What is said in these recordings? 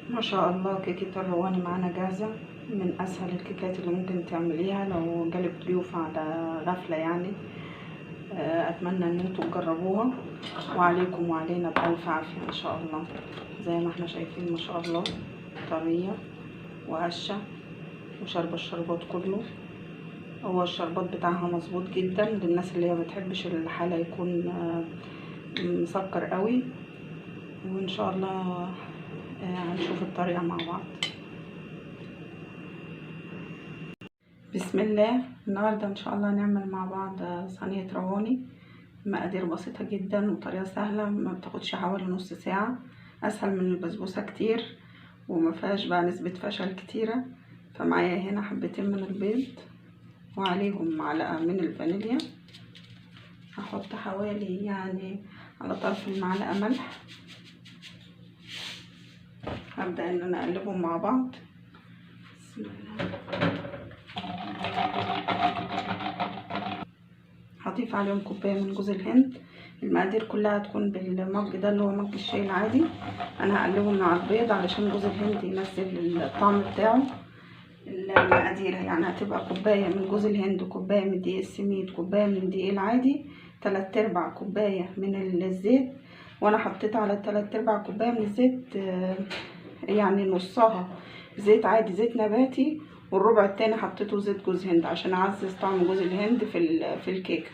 ما شاء الله كيكة الرواني معانا جاهزة، من اسهل الكيكات اللي ممكن تعمليها لو جالك ضيوف على غفلة يعني. اتمنى ان انتوا تجربوها، وعليكم وعلينا بألف عافية ان شاء الله. زي ما احنا شايفين ما شاء الله طرية وهشة وشاربة الشربات كله. هو الشربات بتاعها مظبوط جدا للناس اللي هي متحبش الحالة يكون مسكر قوي. وان شاء الله هنشوف الطريقة مع بعض. بسم الله. النهاردة ان شاء الله نعمل مع بعض صينية رواني. مقادير بسيطة جدا وطريقة سهلة، ما بتاخدش حوالي نص ساعة، اسهل من البسبوسة كتير وما فيهاش بقى نسبة فشل كتيرة. فمعايا هنا حبتين من البيض وعليهم معلقة من الفانيليا. هحط حوالي يعني على طرف المعلقة ملح. هبدأ ان انا اقلبهم مع بعض. بسم الله. هضيف عليهم كوباية من جوز الهند. المقادير كلها هتكون بالمج ده اللي هو مج الشاي العادي. انا هقلبهم مع البيض علشان جوز الهند ينزل الطعم بتاعه. المقادير يعني هتبقى كوباية من جوز الهند، كوباية من دقيق السميد، كوباية من الدقيق العادي، 3/4 كوباية من الزيت. وانا حطيت على 3/4 كوباية من الزيت يعني نصها زيت عادي زيت نباتي، والربع التاني حطيته زيت جوز هند عشان اعزز طعم جوز الهند في الكيكه.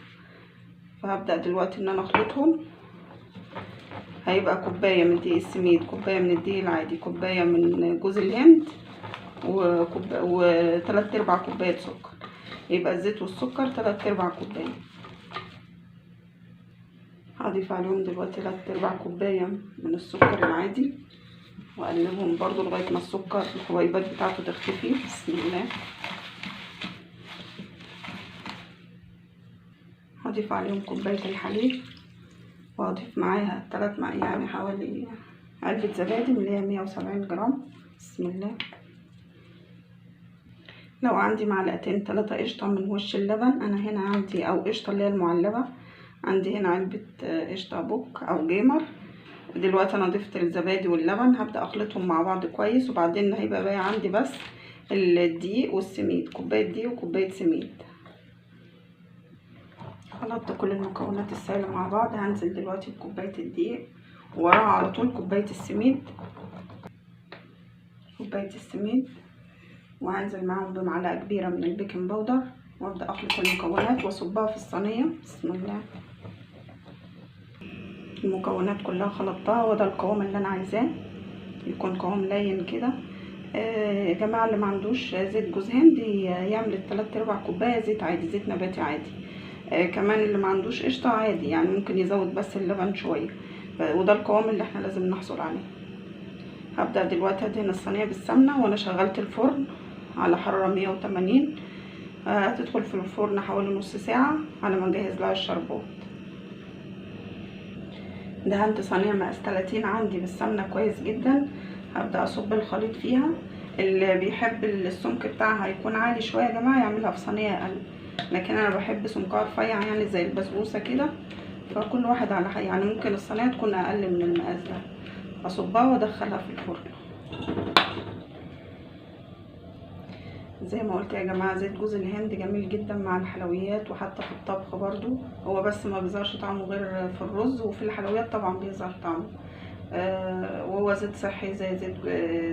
فهبدا دلوقتي ان انا اخلطهم. هيبقى كوبايه من دقيق السميد، كوبايه من الدقيق العادي، كوبايه من جوز الهند، و3/4 كوبايه سكر. يبقى الزيت والسكر 3/4 كوبايه. هضيف عليهم دلوقتي 3/4 كوبايه من السكر العادي، واقلبهم برضو لغايه ما السكر الحبيبات بتاعته تختفي. بسم الله. هضيف عليهم كوبايه الحليب، وهضيف معاها 3 يعني حوالي علبه زبادي من اللي هي 170 جرام. بسم الله. لو عندي معلقتين 3 قشطه من وش اللبن، انا هنا عندي او قشطه اللي هي المعلبه، عندي هنا علبه قشطه بوك او جيمر. دلوقتي انا ضفت الزبادي واللبن، هبدا اخلطهم مع بعض كويس، وبعدين هيبقى باقي عندي بس الدقيق والسميد، كوبايه دقيق وكوبايه سميد. خلطت كل المكونات السائله مع بعض. هنزل دلوقتي بكوبايه الدقيق، ووراها على طول كوبايه السميد، وهنزل معاهم بمعلقه كبيره من البيكنج باودر، وابدا اخلط المكونات واصبها في الصينيه. بسم الله. المكونات كلها خلطتها، وده القوام اللي انا عايزاه، يكون قوام لين كده. يا جماعه اللي ما عندوش زيت جوز هند يعمل 3/4 كوبايه زيت عادي، زيت نباتي عادي. كمان اللي ما عندوش قشطه عادي يعني ممكن يزود بس اللبن شويه. وده القوام اللي احنا لازم نحصل عليه. هبدا دلوقتي ادهن الصينيه بالسمنه، وانا شغلت الفرن على حراره 180. هتدخل في الفرن حوالي نص ساعه على ما نجهز لها الشربات. دهنت صينيه مقاس 30 عندي بالسمنه كويس جدا. هبدا اصب الخليط فيها. اللي بيحب السمك بتاعها هيكون عالي شويه يا جماعه يعملها في صينيه اقل، لكن انا بحب سمكها رفيع يعني زي البسبوسه كده. فكل واحد على حاجه يعني، ممكن الصينيه تكون اقل من المقاس ده. اصبها وادخلها في الفرن. زي ما قلت يا جماعه زيت جوز الهند جميل جدا مع الحلويات وحتى في الطبخ برضو. هو بس ما بيظهرش طعمه غير في الرز، وفي الحلويات طبعا بيظهر طعمه. وهو زيت صحي زي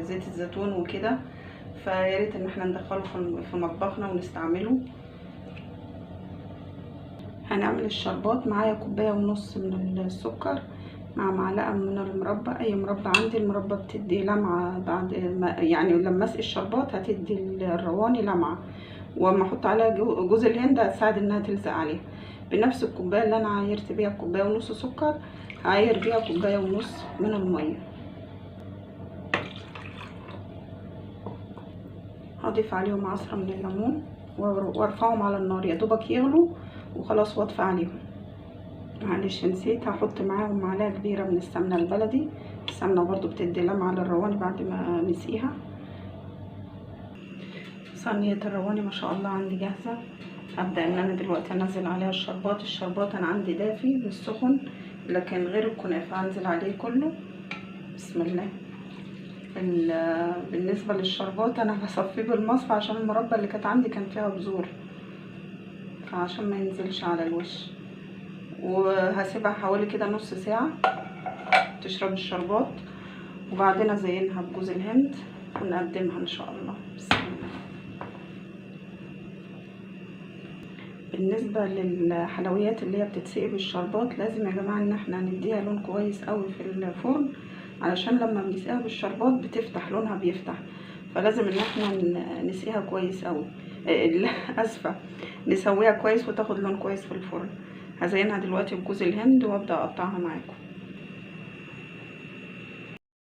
زيت الزيتون وكده. فياريت ان احنا ندخله في مطبخنا ونستعمله. هنعمل الشربات. معايا 1.5 كوباية من السكر، مع معلقه من المربى. اي مربى عندي، المربى بتدي لمعه بعد ما يعني لما اسقي الشربات هتدي الرواني لمعه، واما احط عليها جوز الهند هتساعد انها تلزق عليها. بنفس الكوبايه اللي انا عايرت بيها 1.5 كوباية سكر، هعاير بيها 1.5 كوباية من الميه. هضيف عليهم عصره من الليمون وارفعهم على النار يا دوبك يغلوا وخلاص، واطفي عليهم. معلش نسيت، هحط معاهم معلقه كبيره من السمنه البلدي. السمنه برضو بتدي لمعه للرواني بعد ما نسقيها. صينيه الرواني ما شاء الله عندي جاهزه. هبدا ان انا دلوقتي انزل عليها الشربات انا عندي دافي مش سخن، لكن غير الكنافه هنزل عليه كله. بسم الله. بالنسبة للشربات انا بصفيه بالمصفى عشان المربى اللي كانت عندي كان فيها بذور، فعشان ما ينزلش على الوش. وهسيبها حوالي كده نص ساعة تشرب الشربات، وبعدين ازينها بجوز الهند ونقدمها ان شاء الله. بسم الله. بالنسبة للحلويات اللي هي بتتسقي بالشربات لازم يا جماعة ان احنا نديها لون كويس قوي في الفرن، علشان لما بنسقيها بالشربات بتفتح، لونها بيفتح، فلازم ان احنا نسقيها كويس قوي. اسفة، نسويها كويس وتاخد لون كويس في الفرن. هزينها دلوقتي بجوز الهند وابدأ اقطعها معاكم.